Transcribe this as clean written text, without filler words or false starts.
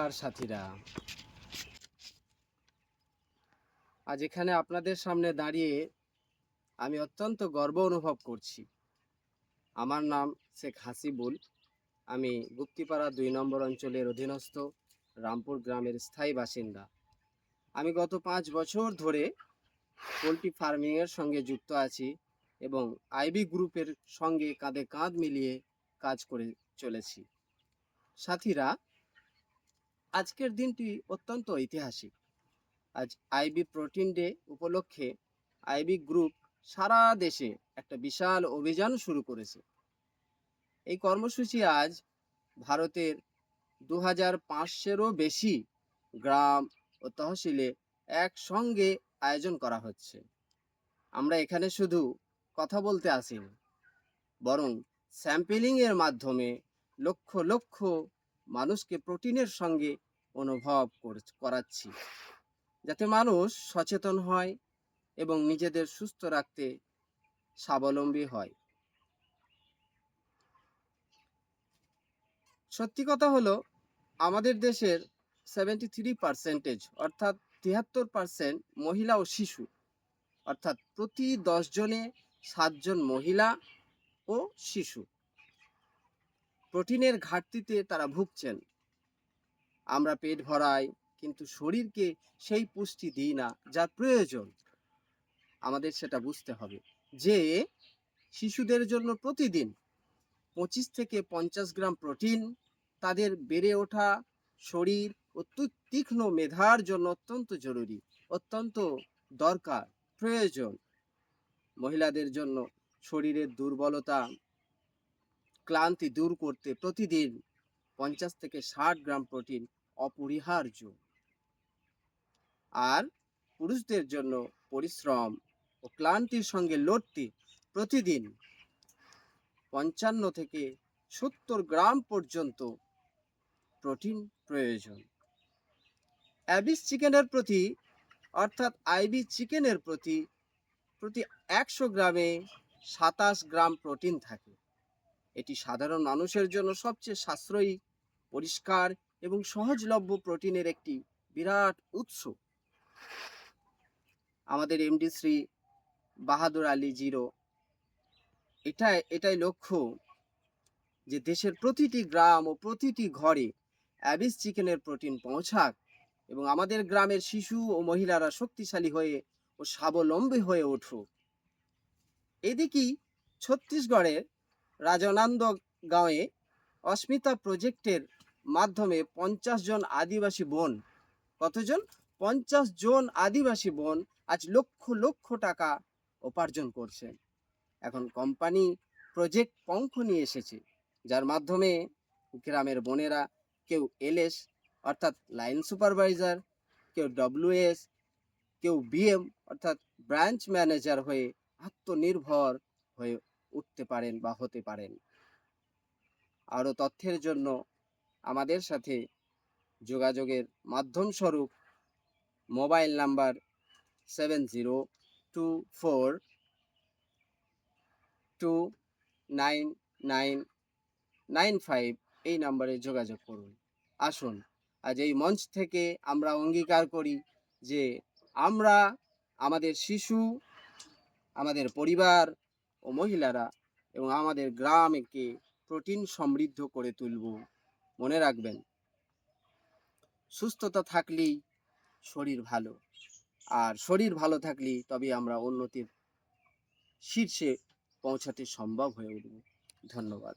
আর সাথীরা, আজ এখানে আপনাদের সামনে দাঁড়িয়ে আমি অত্যন্ত গর্ব অনুভব করছি। আমার নাম শেখ হাসিবুল। আমি গুপ্তিপাড়া ২ নম্বর অঞ্চলের অধীনস্থ রামপুর গ্রামের স্থায়ী বাসিন্দা। আমি গত ৫ বছর ধরে পোলট্রি ফার্মিংয়ের সঙ্গে যুক্ত আছি এবং আইবি গ্রুপের সঙ্গে কাঁধে কাঁধ মিলিয়ে কাজ করে চলেছি। সাথীরা, আজকের দিনটি অত্যন্ত ঐতিহাসিক। আজ আইবি প্রোটিন ডে উপলক্ষে আইবি গ্রুপ সারা দেশে একটা বিশাল অভিযান শুরু করেছে। এই কর্মসূচি আজ ভারতের ২৫০০-এরও বেশি গ্রাম ও তহসিলে একসঙ্গে আয়োজন করা হচ্ছে। আমরা এখানে শুধু কথা বলতে আসিনি, বরং স্যাম্পলিংয়ের মাধ্যমে লক্ষ লক্ষ মানুষকে প্রোটিনের সঙ্গে অনুভব করাচ্ছি, যাতে মানুষ সচেতন হয় এবং নিজেদের সুস্থ রাখতে স্বাবলম্বী হয়। সত্যি কথা হলো, আমাদের দেশের 73% অর্থাৎ 73% মহিলা ও শিশু, অর্থাৎ প্রতি 10 জনে 7 জন মহিলা ও শিশু প্রোটিনের ঘাটতিতে তারা ভুগছেন। আমরা পেট ভরাই, কিন্তু শরীরকে সেই পুষ্টি দিই না যার প্রয়োজন। আমাদের সেটা বুঝতে হবে যে শিশুদের জন্য প্রতিদিন 25 থেকে 50 গ্রাম প্রোটিন তাদের বেড়ে ওঠা শরীর ও তীক্ষ্ণ মেধার জন্য অত্যন্ত জরুরি, অত্যন্ত দরকার, প্রয়োজন। মহিলাদের জন্য শরীরের দুর্বলতা, ক্লান্তি দূর করতে প্রতিদিন 50 থেকে 60 গ্রাম প্রোটিন অপরিহার্য। আর পুরুষদের জন্য পরিশ্রম ও ক্লান্তির সঙ্গে লড়তে প্রতিদিন 55 থেকে 70 গ্রাম পর্যন্ত প্রোটিন প্রয়োজন। অ্যাবিস চিকেনের প্রতি, অর্থাৎ আইবি চিকেনের প্রতি 100 গ্রামে 27 গ্রাম প্রোটিন থাকে। এটি সাধারণ মানুষের জন্য সবচেয়ে সাশ্রয়ী, পরিষ্কার এবং সহজলভ্য প্রোটিনের একটি বিরাট উৎস। আমাদের এমডি শ্রী বাহাদুর আলী জিরো এটাই লক্ষ্য যে দেশের প্রতিটি গ্রাম ও প্রতিটি ঘরে অ্যাবিস চিকেনের প্রোটিন পৌঁছাক এবং আমাদের গ্রামের শিশু ও মহিলারা শক্তিশালী হয়ে ও স্বাবলম্বী হয়ে উঠুক। এদিকেই ছত্তিশগড়ের রাজনান্দগাঁওয়ে অস্মিতা প্রজেক্টের মাধ্যমে 50 জন আদিবাসী বোন, কতজন? 50 জন আদিবাসী বোন আজ লক্ষ লক্ষ টাকা উপার্জন করছেন। এখন কোম্পানি প্রজেক্ট পঙ্খ নিয়ে এসেছে, যার মাধ্যমে গ্রামের বোনেরা কেউ এলএস অর্থাৎ লাইন সুপারভাইজার, কেউ ডব্লিউএস, কেউ বিএম অর্থাৎ ব্রাঞ্চ ম্যানেজার হয়ে আত্মনির্ভর হয়ে উঠতে পারেন বা হতে পারেন। আরও তথ্যের জন্য আমাদের সাথে যোগাযোগের মাধ্যম স্বরূপ মোবাইল নাম্বার 7024299995 এই নাম্বারে যোগাযোগ করুন। আসুন আজ এই মঞ্চ থেকে আমরা অঙ্গীকার করি যে আমরা আমাদের শিশু, আমাদের পরিবার ও মহিলারা এবং আমাদের গ্রামকে প্রোটিন সমৃদ্ধ করে তুলব। মনে রাখবেন, সুস্থতা থাকলেই শরীর ভালো, আর শরীর ভালো থাকলেই তবে আমরা উন্নতির শীর্ষে পৌঁছাতে সম্ভব হয়ে উঠব। ধন্যবাদ।